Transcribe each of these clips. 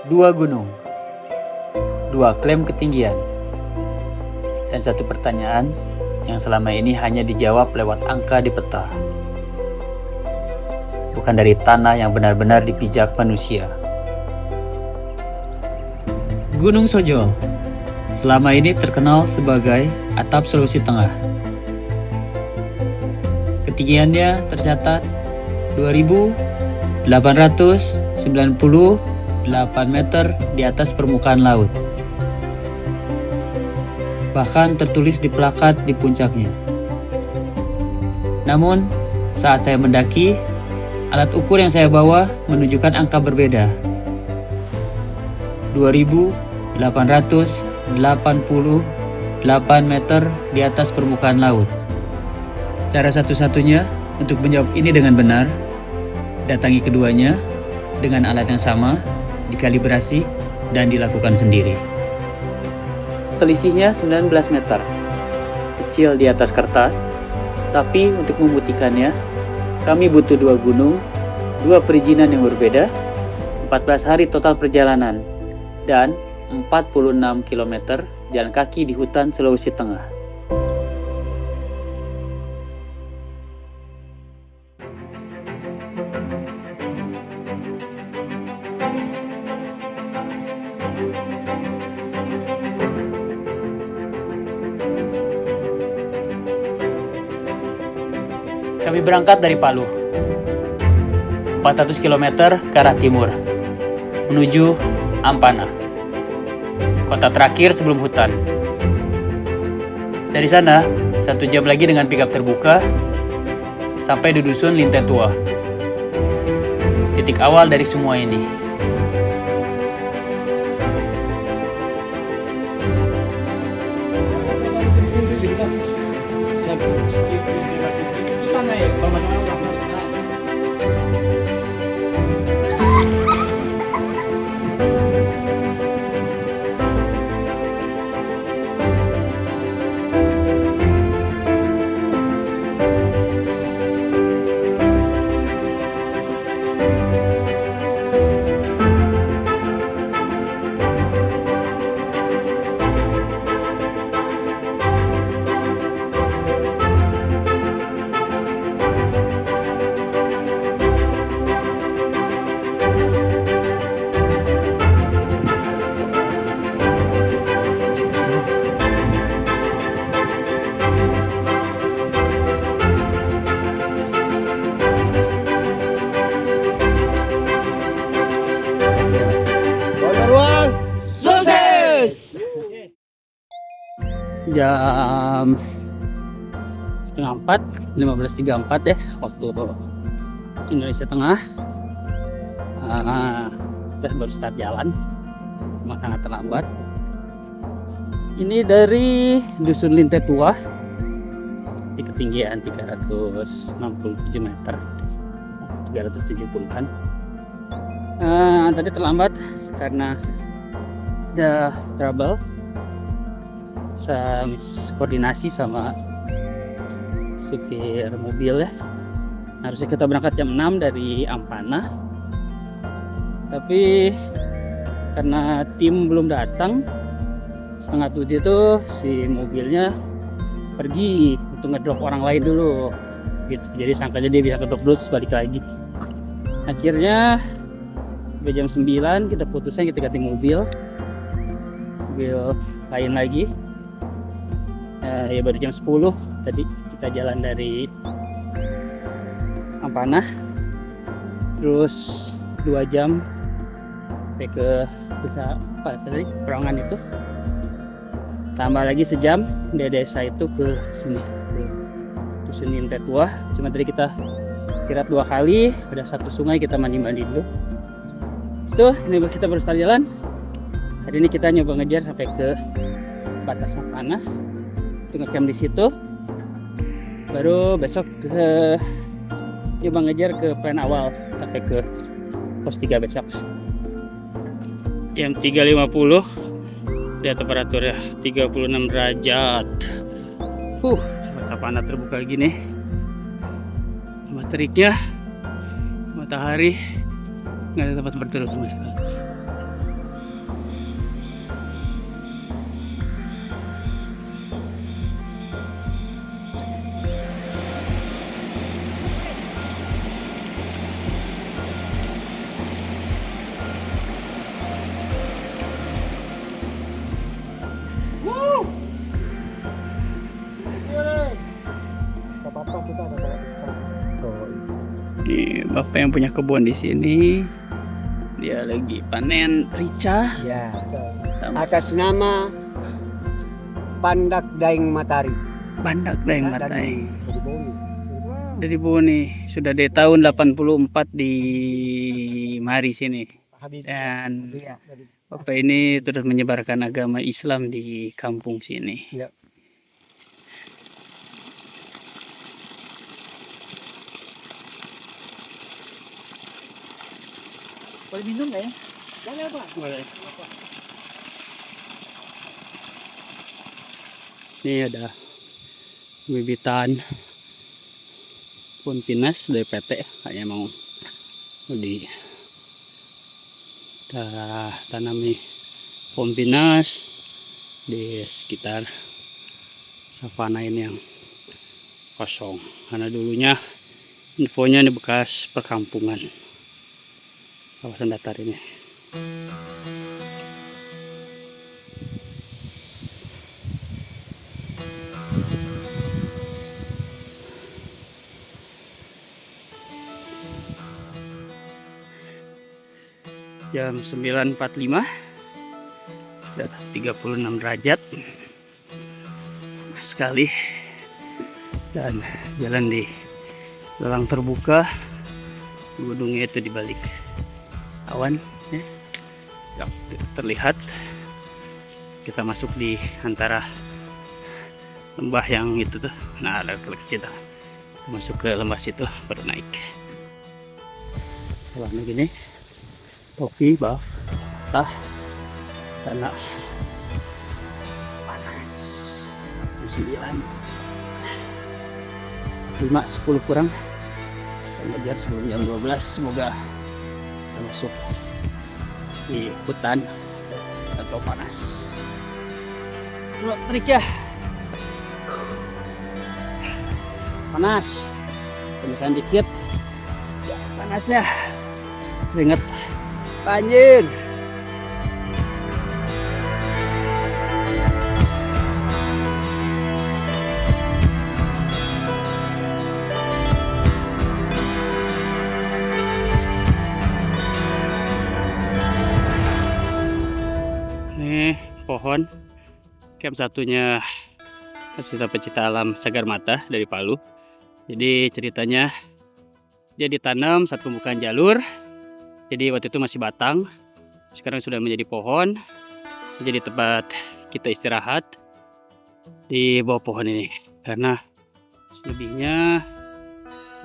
Dua gunung, dua klaim ketinggian, dan satu pertanyaan yang selama ini hanya dijawab lewat angka di peta. Bukan dari tanah yang benar-benar dipijak manusia. Gunung Sojol selama ini terkenal sebagai atap Sulawesi Tengah. Ketinggiannya tercatat 2.898 meter di atas permukaan laut. Bahkan tertulis di plakat di puncaknya. Namun, saat saya mendaki, alat ukur yang saya bawa menunjukkan angka berbeda. 2.888 meter di atas permukaan laut. Cara satu-satunya untuk menjawab ini dengan benar, datangi keduanya dengan alat yang sama, dikalibrasi, dan dilakukan sendiri. Selisihnya 19 meter. Kecil di atas kertas, tapi untuk membuktikannya, kami butuh dua gunung, dua perizinan yang berbeda, 14 hari total perjalanan, dan 46 km jalan kaki di hutan Sulawesi Tengah. Kami berangkat dari Palu, 400 km ke arah timur, menuju Ampana, kota terakhir sebelum hutan. Dari sana, 1 jam lagi dengan pickup terbuka, sampai di dusun Lintetua. Titik awal dari semua ini. Jam setengah 4, 15.34 ya waktu Indonesia Tengah. Kita baru start jalan, memang sangat terlambat. Ini dari dusun Lintetua di ketinggian 367 meter, 370-an. Tadi terlambat karena ada trouble, miskoordinasi sama supir mobil ya. Harusnya kita berangkat jam 6 dari Ampana, tapi karena tim belum datang, setengah 7 itu si mobilnya pergi untuk ngedrop orang lain dulu gitu. Jadi sangkanya dia bisa ngedrop dulu terus balik lagi. Akhirnya jam 9 kita putusnya kita ganti mobil lain lagi. Ya baru jam 10 tadi kita jalan dari Ampana, terus 2 jam sampai ke desa Perongan itu, tambah lagi sejam dari desa itu ke sini ke dusun Lintetua. Cuma tadi kita istirahat 2 kali, ada satu sungai kita mandi-mandi dulu. Itu ini kita baru start jalan. Hari ini kita nyoba ngejar sampai ke batas Ampana, itu ngecamp di situ. Baru besok nyoba ngejar ke plan awal sampai ke pos 3 besok. Jam 3.50 lihat temperaturnya 36 derajat. Mata panah terbuka gini. Sama teriknya matahari, nggak ada tempat berteduh sama sekali. bapak yang punya kebun di sini. Dia lagi panen rica. Ya. Sama Atas nama Pandak Daeng Matahari. Bandak Daeng Dari Matahari. Boni. Dari Boni. Sudah dari tahun 84 di mari sini. Dan Iya. bapak ini terus menyebarkan agama Islam di kampung sini. Ya. Boleh minum nggak ya? Boleh Pak. Boleh. Ini ada bibitan pohon pinus dari PT, kayaknya mau di tanami pohon pinus di sekitar savana ini yang kosong, karena dulunya infonya ini bekas perkampungan kawasan datar ini. Jam 9.45, sudah 36 derajat sekali, dan jalan di lelang terbuka, gunungnya itu di balik awan ya. Terlihat kita masuk di antara lembah yang itu tuh, nah ada kecil tuh. Masuk ke lembah situ baru naik. Kalau begini topi, buff, tah, karena panas. 9, 5, 10 kurang. Belajar sebelum jam 12. Semoga kita masuk di hutan atau panas. Coba trik ya. Panas. Temukan dikit. Panasnya. Keringet. Banjir. Nih pohon camp satunya pecinta alam Sagar Mata dari Palu. Jadi ceritanya dia ditanam saat pembukaan jalur. Jadi waktu itu masih batang, sekarang sudah menjadi pohon. Jadi tempat kita istirahat di bawah pohon ini, karena selebihnya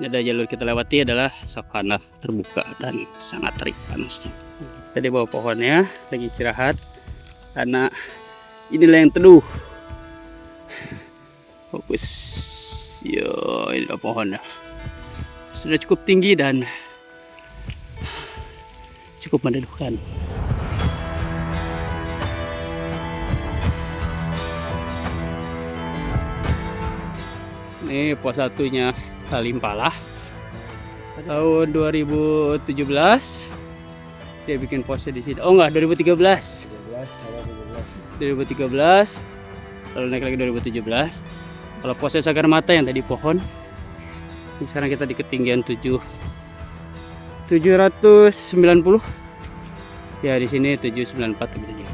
ada jalur kita lewati adalah savana terbuka dan sangat terik panasnya. Kita di bawah pohonnya lagi istirahat, karena inilah yang teduh. Fokus, yo inilah pohonnya sudah cukup tinggi dan cukup meneduhkan. Ini pos satunya Kalimpalah tahun 2017 dia bikin posnya di sini. Oh enggak, 2013 lalu naik lagi 2017. Kalau posnya Sagar Mata yang tadi pohon, sekarang kita di ketinggian 790. Ya di sini 794 gitu.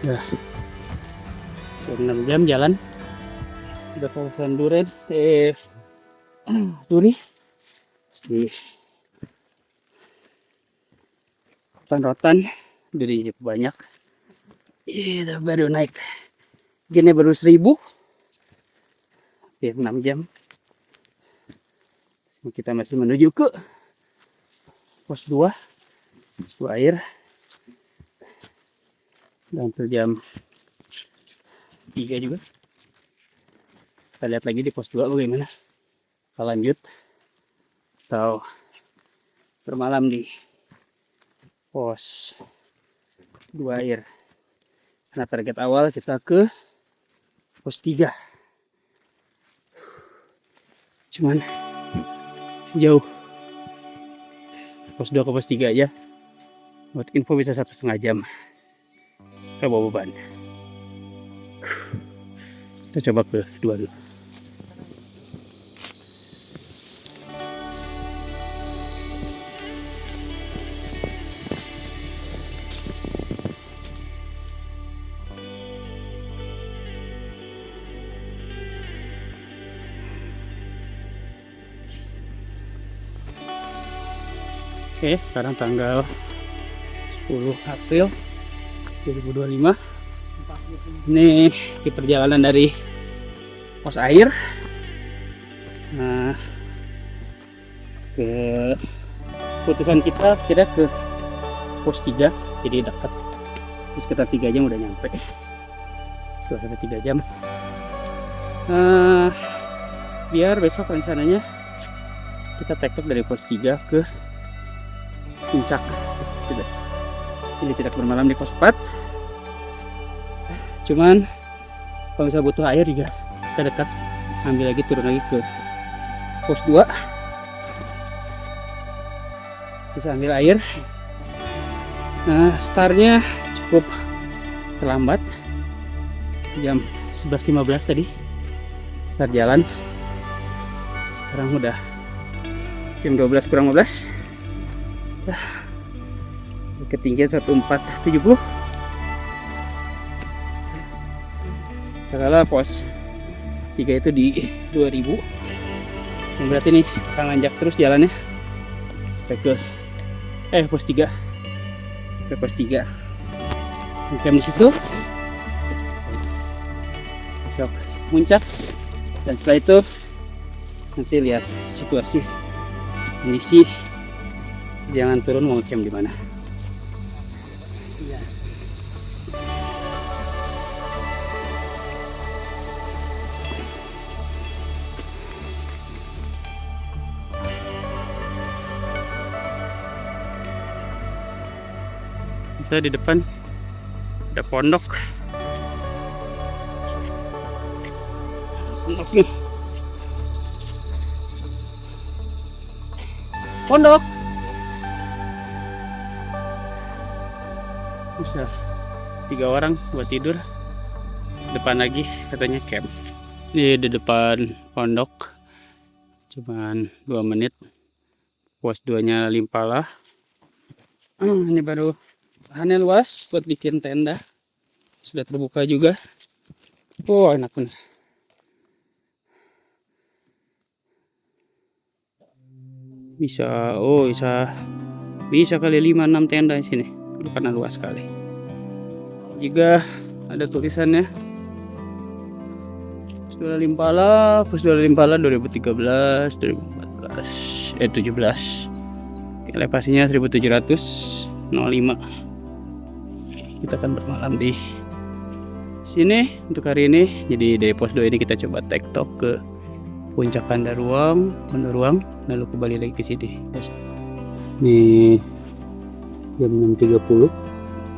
Ya. 6 jam jalan. Udah kawasan Duren, Duri. Di rotan dari banyak. Iya, baru naik. Gini baru 1000. Oke, 6 jam. Kita masih menuju ke pos 2 air. Dan jam 3 juga. Kita lihat lagi di pos 2 bagaimana. Kita lanjut atau bermalam di pos 2 air. Karena target awal kita ke pos 3. Cuman jauh. Pos 2 ke pos 3 aja. Buat info bisa 1,5 jam. Gak bawa beban. Kita coba ke 2 dulu. Oke, sekarang tanggal 10 April 2025. Ini di perjalanan dari pos air ke putusan kita kira ke pos 3, jadi dekat. Di sekitar 3 jam udah nyampe. 2-3 jam. Biar besok rencananya kita tektok dari pos 3 ke puncak gitu. Jadi tidak bermalam di pos 4. Cuman kalau misalnya butuh air juga kita dekat, ambil lagi, turun lagi ke pos 2, bisa ambil air. Startnya cukup terlambat, jam 11.15 tadi start jalan. Sekarang udah jam 12 kurang 15. Ketinggian 1470. Kalau pos 3 itu di 2000. Berarti nih akan nanjak terus jalannya sampai ke pos 3. Ke pos 3. Camp di situ. Besok puncak, dan setelah itu nanti lihat situasi, kondisi jangan turun mau camp di mana. Kita di depan ada pondok. Pondok. Bisa 3 orang buat tidur. Depan lagi katanya camp. Ini di depan pondok. Cuman 2 menit. Pos 2-nya Limpala. Ini baru lahannya luas buat bikin tenda. Sudah terbuka juga. Oh, enak bener. Bisa kali 5-6 tenda di sini karena luas sekali. Juga ada tulisannya Pos 2 Limpala 2013 2014 17. Elevasinya 1705. Kita akan bermalam di sini untuk hari ini. Jadi dari pos 2 ini kita coba tektok ke puncak Pandaruang, lalu kembali lagi ke sini. Ini jam 6.30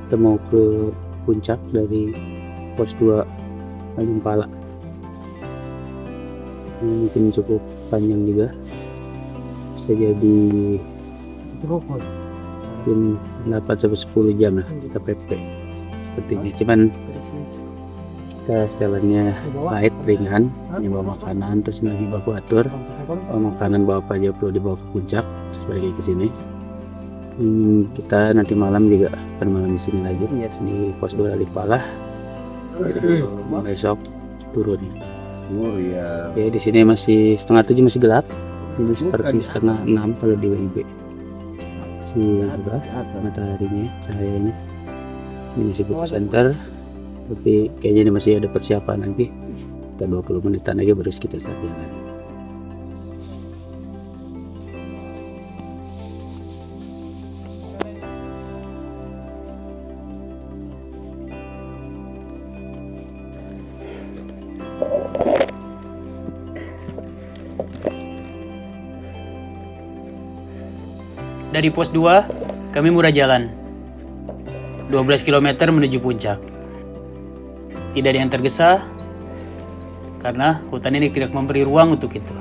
kita mau ke puncak dari pos 2 Limpala. Ini mungkin cukup panjang juga, bisa jadi mungkin 8-10 jam lah kita PP seperti ini. Cuman kita setelannya light, ringan, bawa makanan, terus lagi bawa atur bawa makanan, bawa apa aja perlu dibawa ke puncak, terus balik lagi ke sini. Kita nanti malam juga akan malam di sini lagi di pos 2 Limpala. Besok turun. Ya di sini masih 6:30, masih gelap. Ini seperti 5:30 kalau di WIB. Mataharinya, cahayanya ini masih butuh center, tapi kayaknya ini masih ada persiapan. Nanti kita 20 menitan lagi baru kita start jalan. Dari pos 2, kami mulai jalan 12 km menuju puncak. Tidak ada yang tergesa, karena hutan ini tidak memberi ruang untuk itu.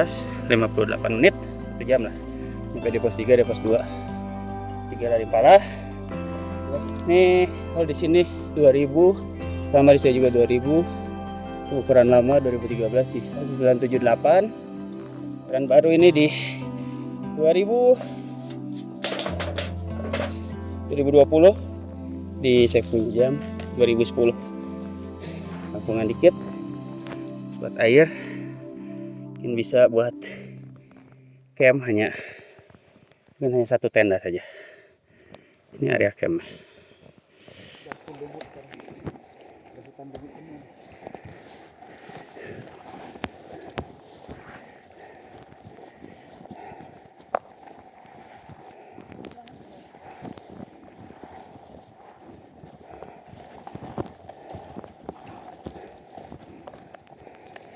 58 menit, 1 jam lah. Sampai di pos 3, di pos 2. 3 lari pala. Nih, kalau di sini 2000, sama di sini juga 2000. Ukuran lama 2013 di 978. Dan baru ini di 2020 di checkpoint jam 2010. Kampungan dikit buat air, mungkin bisa buat camp hanya 1 tenda saja. Ini area camp.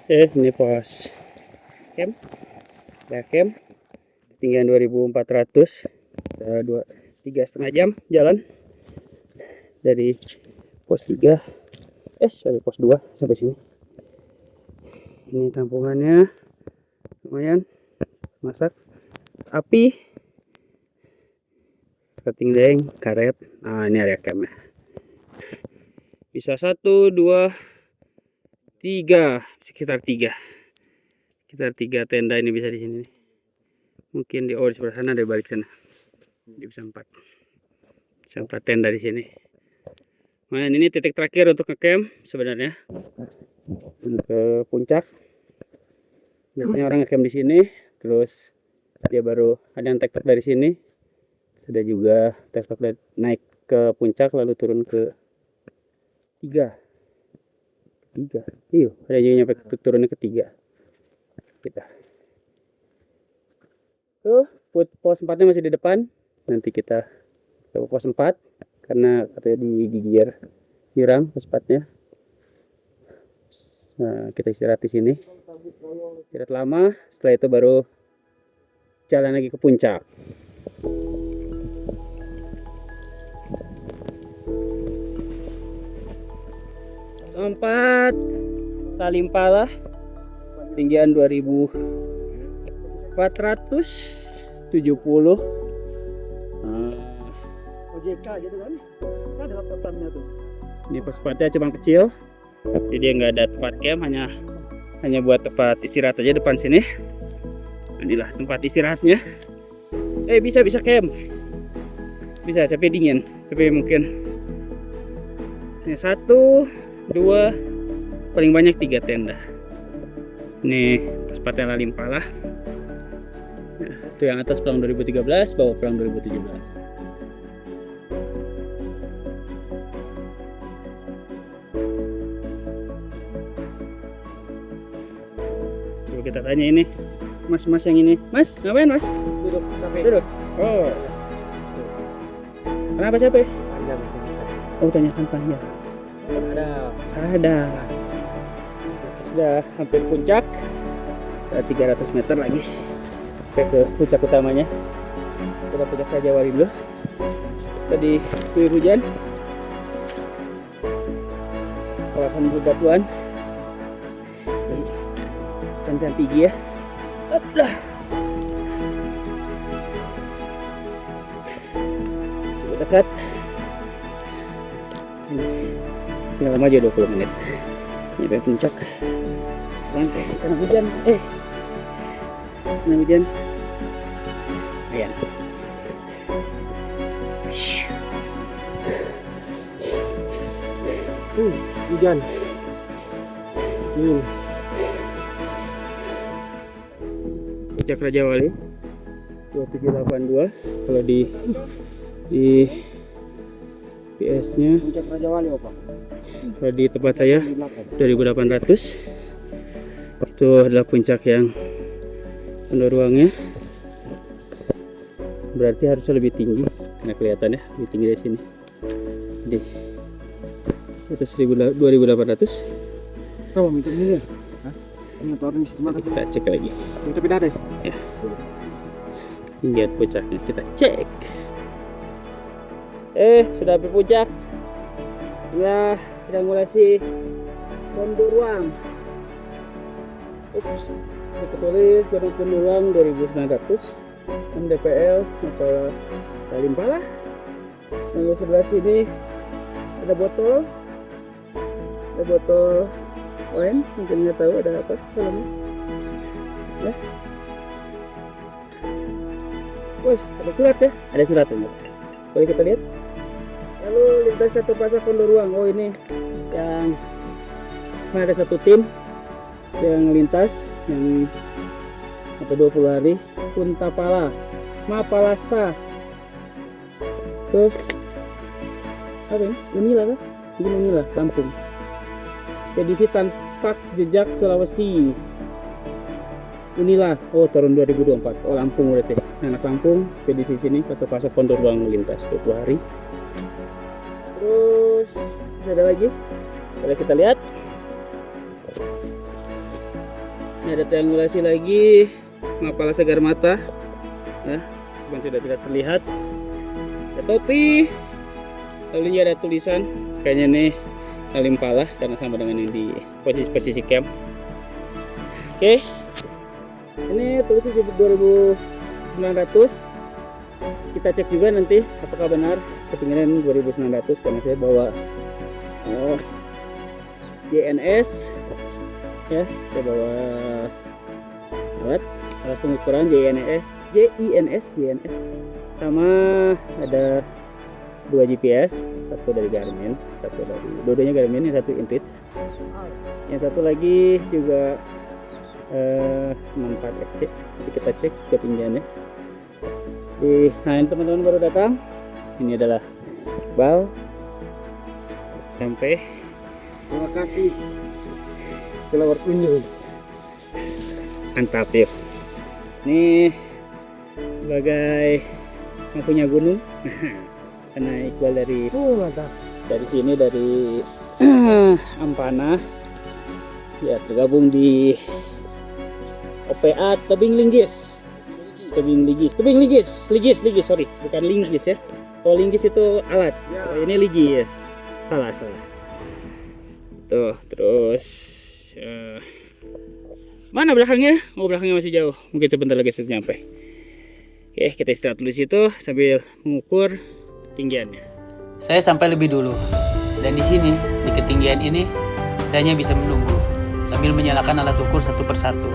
Ini pos camp, ya camp, ketinggian 2400, 3,5 jam jalan dari pos 3, dari pos 2 sampai sini. Ini tampungannya, lumayan, masak, api, skating deng, karet. Nah, ini area campnya. Bisa 1, 2, 3, sekitar 3 tenda ini bisa di sini. Mungkin di sebelah sana, ada balik sana. Dia bisa 4 tenda di sini. Nah, ini titik terakhir untuk ngecamp sebenarnya. Ke puncak. Biasanya orang ngecamp di sini, terus dia baru ada yang tektok dari sini. Ada juga tektok naik ke puncak lalu turun ke 3. Iya, ada juga nyampe turunnya ke 3. Kita. Tuh, pos 4-nya masih di depan. Nanti kita ke pos 4 karena katanya digigir jurang pos 4-nya. Nah, kita istirahat di sini. Istirahat lama, setelah itu baru jalan lagi ke puncak. Empat Talimpala, tinggian 2470. OJK gitu kan? Ada haptatannya tuh. Ini persempatnya cuma kecil, jadi nggak ada tempat camp, hanya buat tempat istirahat aja depan sini. Inilah tempat istirahatnya. Bisa camp, bisa tapi dingin, tapi mungkin ini 1, 2, paling banyak 3 tenda. Ini persempatnya Talimpala. Nah, itu yang atas pelang 2013, bawah pelang 2017. Coba kita tanya ini, mas-mas yang ini. Mas, ngapain mas? Duduk sampai Duduk. Oh. Kenapa capek? panjang cerita. Oh, tanyakan panjang. Sadar. Sudah hampir puncak. 300 meter lagi sampai ke puncak utamanya. Kita puncak Raja Wali dulu. Tadi diguyur hujan. Kawasan bebatuan. Sancan tinggi ya. Sudah dekat. Tinggal lama aja 20 menit nyampe puncak. Karena hujan karena hujan ayan. Hujan. Puncak Raja Wali 2782 kalau di PS nya. Puncak Raja Wali apa? Kalau di tempat saya 2800. Itu adalah puncak yang penuh ruangnya. Berarti harusnya lebih tinggi karena kelihatannya lebih tinggi dari sini. Jadi itu 2800. Kamu minta ini ya? Kita cek lagi. Minta pindah deh. Ya. Lihat puncaknya, kita cek. Sudah sampai puncak. Ya, triangulasi kondur ruang. Ups. Tertulis Gunung Pundulang 2900 MDPL Mapala Kalimpala. Lalu sebelah sini ada botol wine, mungkin nggak tahu ada apa dalamnya ya. Wih, ada surat ya, ada surat ini, boleh kita lihat. Lalu lintas satu pasar Pondoruang. Oh ini yang ada satu tim yang lintas yang 20 hari Kuntapala Mapalasta. Terus apa ini? Unila kan? Ini Unila, Lampung. Ekspedisi Tanpak Jejak Sulawesi. Inilah, oh tahun 2024. Oh Lampung berarti. Anak Lampung, ekspedisi sini Kata Pasar Pondoruang lintas 20 hari. Terus ada lagi. Boleh kita lihat. Ini ada triangulasi lagi Mapala Segar Mata. Ya, bukan sudah tidak terlihat. Ada topi. Lalu ini ada tulisan, kayaknya nih Kalimpala karena sama dengan yang di posisi camp. Oke. Ini tulisnya 2900. Kita cek juga nanti apakah benar ketinggian 2900 karena saya bawa JNS ya, saya bawa alat pengukuran JNS sama ada 2 GPS, satu dari Garmin, satu dari dua-duanya Garmin, yang satu Intuit, yang satu lagi juga 64 SC. Jadi kita cek ketinggiannya. Nah ini teman-teman baru datang, ini adalah bal sampai. Terima kasih. Kelawar kunjung. Mantap yuk. Ini sebagai yang punya gunung. Karena Iqbal Mantap. dari sini dari Ampana ya, tergabung di OPA Tebing Linggis, sorry, bukan Linggis ya. Kalau Linggis itu alat, kalau ini Linggis, salah. Tuh, terus mana belakangnya? Oh, belakangnya masih jauh, mungkin sebentar lagi saya nyampe. Oke, kita istirahat dulu situ sambil mengukur ketinggiannya. Saya sampai lebih dulu, dan di sini, di ketinggian ini, saya hanya bisa menunggu sambil menyalakan alat ukur satu persatu.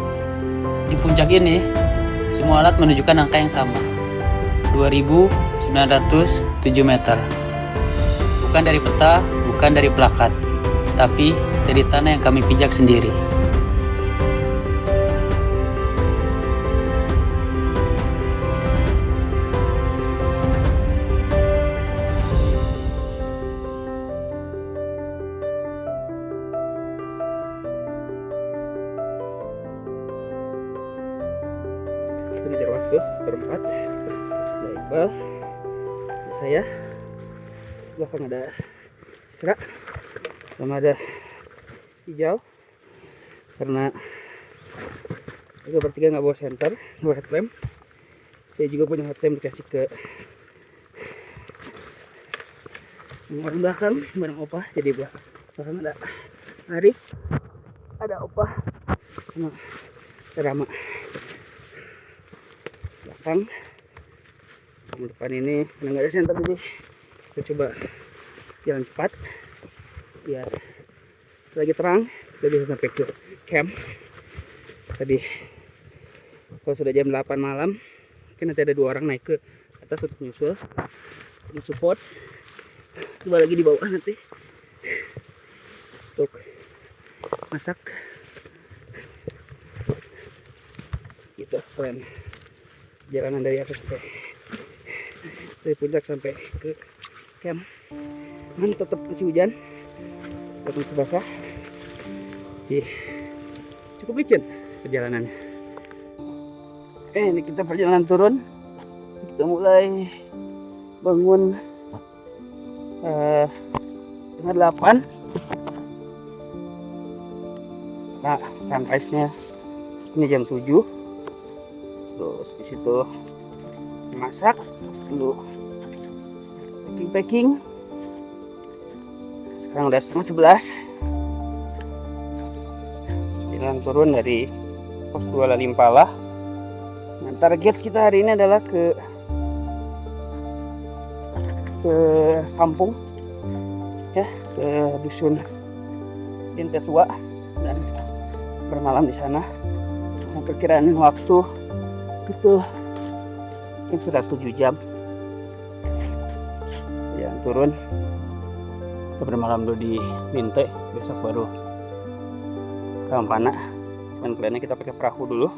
Di puncak ini, semua alat menunjukkan angka yang sama, 2907 meter. Bukan dari peta, bukan dari plakat, tapi dari tanah yang kami pijak sendiri. Ngejar waktu berempat. Ada Iqbal, ada saya, belakang ada Isra, sama ada Hijau. Karena kita bertiga nggak bawa center, bawa headlamp. Saya juga punya headlamp dikasih ke orang belakang bareng Opa. Jadi belakang ada Arif, ada Opa, sama Rama. Belakang depan ini karena nggak ada center, jadi kita coba jalan cepat biar selagi terang kita bisa sampai ke camp. Tadi kalau sudah jam 8 malam mungkin nanti ada 2 orang naik ke atas untuk nyusul, untuk support. Coba lagi di bawah nanti untuk masak gitu. Keren jalanan dari atas dari puncak sampai ke camp. Tetap masih hujan, tetap masih basah. Cukup licin perjalanannya. Ini kita perjalanan turun. Kita mulai bangun setengah 8. Nah, sunrise-nya ini jam 7. Terus di situ masak dulu, packing. Sekarang udah setengah 11. Jalan turun dari pos 2 Lalimpala. Nah, target kita hari ini adalah ke kampung ya, ke dusun Lintet Tua dan bermalam di sana. Nah, perkiraan waktu itu sudah 7 jam yang turun. Kita bermalam dulu di Linte, besok baru ke Ampana. Dan plannya kita pakai perahu dulu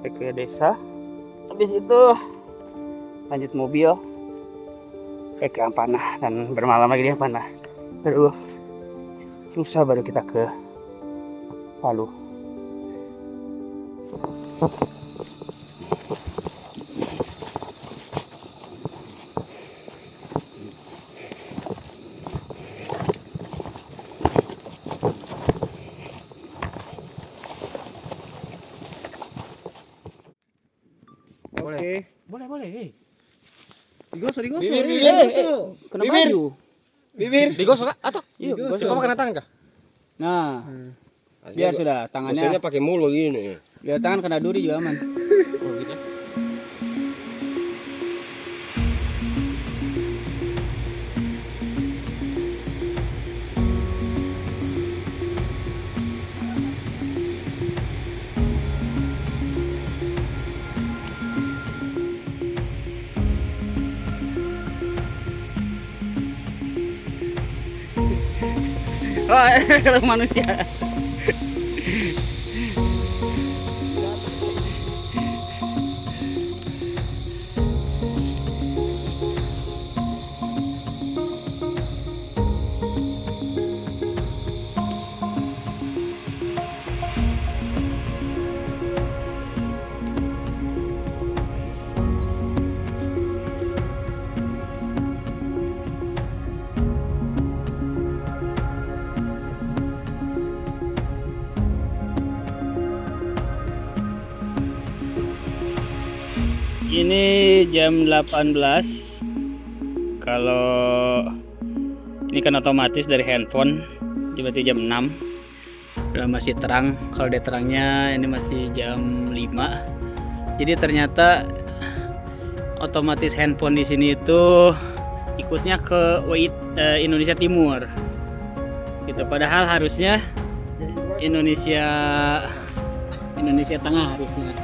sampai ke desa, habis itu lanjut mobil ke Ampana dan bermalam lagi di Ampana. Baru lusa baru kita ke Palu. Oke. Boleh. Digosok. Bibir. Kenapa Bibir. baju? Bibir. Digosok kah? Atau? Iya, Digosok. Kamu kena tangan kah? Nah, biar sudah tangannya. Biasanya pakai mulut gini. Biar tangan kena duri juga aman. Oh gitu. Oh, kalau manusia. Ini jam 18. Kalau ini kan otomatis dari handphone, berarti jam 6. Udah masih terang. Kalau dia terangnya ini masih jam 5. Jadi ternyata otomatis handphone di sini itu ikutnya ke Indonesia Timur. Gitu. Padahal harusnya Indonesia Tengah harusnya.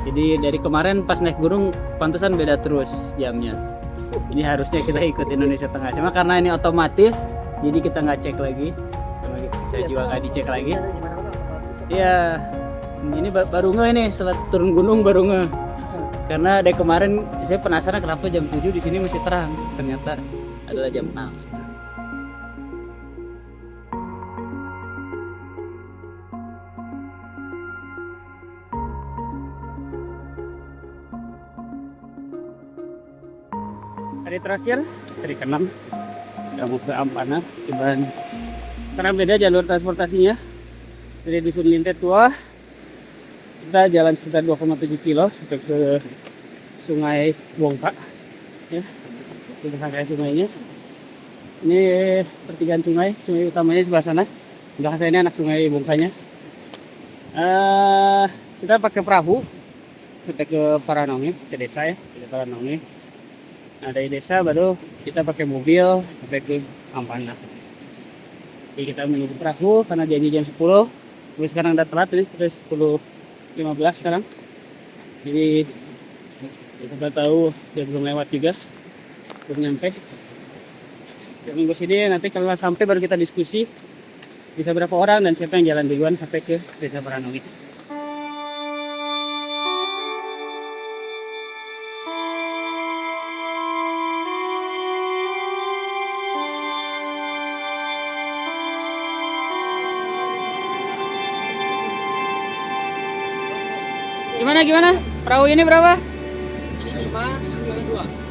Jadi dari kemarin pas naik gunung pantesan beda terus jamnya. Ini harusnya kita ikut Indonesia Tengah. Cuma karena ini otomatis, jadi kita nggak cek lagi. Saya juga nggak dicek lagi. Iya, ini baru ngeh ini setelah turun gunung baru ngeh. Karena dari kemarin saya penasaran kenapa jam 7 di sini masih terang. Ternyata adalah jam 6. Hari terakhir, hari ke-6 udah mau ke Ampana. Cuman karena beda jalur transportasinya. Dari dusun Lintet Tua kita jalan sekitar 2,7 kilo sampai ke Sungai Bongka ya, kita sampai sungainya. Ini pertigaan sungai utamanya di sebelah sana. Belakang saya ini anak Sungai Bongkanya. Kita pakai perahu sampai ke Paranonge, ke desa ya, ke Paranonge. Nah, dari desa baru kita pakai mobil sampai ke Ampana. Jadi kita menunggu perahu karena janji jam 10. Tapi sekarang udah telat nih, udah 10.15 sekarang. Jadi kita tahu dia belum lewat juga, belum nyampe. Kita minggu sini nanti kalau sampai baru kita diskusi bisa berapa orang dan siapa yang jalan duluan sampai ke desa Paranonge. Gimana? Perahu ini berapa? 5, 2.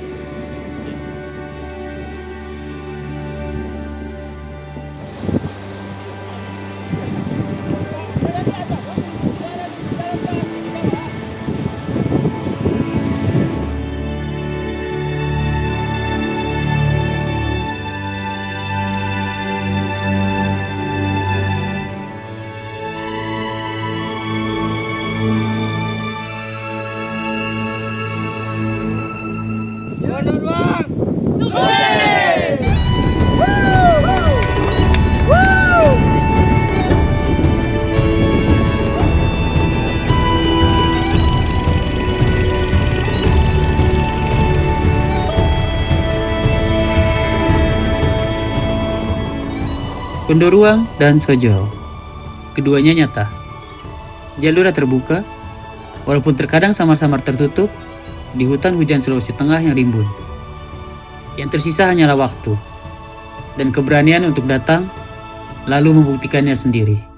Gondoruang dan Sojol. Keduanya nyata. Jalurnya terbuka, walaupun terkadang samar-samar tertutup di hutan hujan Sulawesi Tengah yang rimbun. Yang tersisa hanyalah waktu dan keberanian untuk datang lalu membuktikannya sendiri.